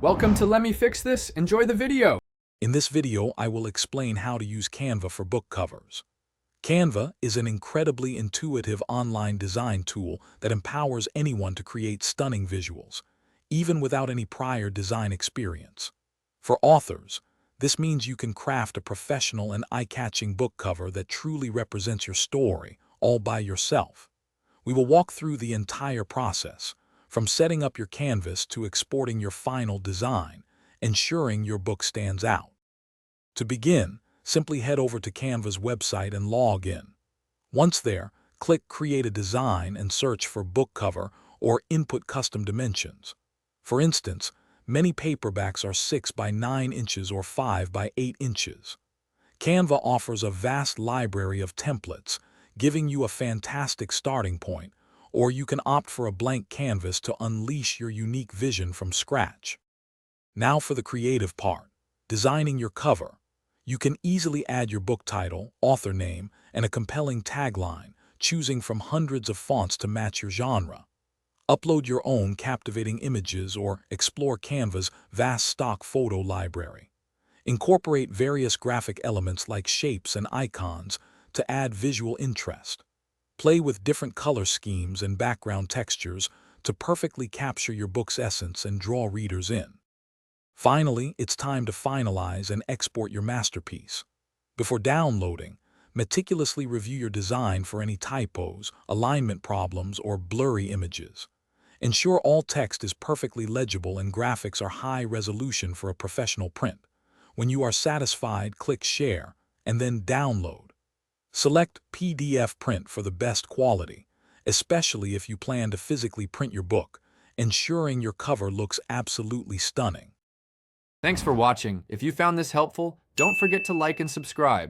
Welcome to Let Me Fix This. Enjoy the video. In this video, I will explain how to use Canva for book covers. Canva is an incredibly intuitive online design tool that empowers anyone to create stunning visuals, even without any prior design experience. For authors, this means you can craft a professional and eye-catching book cover that truly represents your story, all by yourself. We will walk through the entire process, from setting up your canvas to exporting your final design, ensuring your book stands out. To begin, simply head over to Canva's website and log in. Once there, click Create a Design and search for book cover or input custom dimensions. For instance, many paperbacks are 6 by 9 inches or 5 by 8 inches. Canva offers a vast library of templates, giving you a fantastic starting point, or you can opt for a blank canvas to unleash your unique vision from scratch. Now for the creative part, designing your cover. You can easily add your book title, author name, and a compelling tagline, choosing from hundreds of fonts to match your genre. Upload your own captivating images or explore Canva's vast stock photo library. Incorporate various graphic elements like shapes and icons to add visual interest. Play with different color schemes and background textures to perfectly capture your book's essence and draw readers in. Finally, it's time to finalize and export your masterpiece. Before downloading, meticulously review your design for any typos, alignment problems, or blurry images. Ensure all text is perfectly legible and graphics are high resolution for a professional print. When you are satisfied, click Share, and then Download. Select PDF print for the best quality, especially if you plan to physically print your book, ensuring your cover looks absolutely stunning. Thanks for watching. If you found this helpful, don't forget to like and subscribe.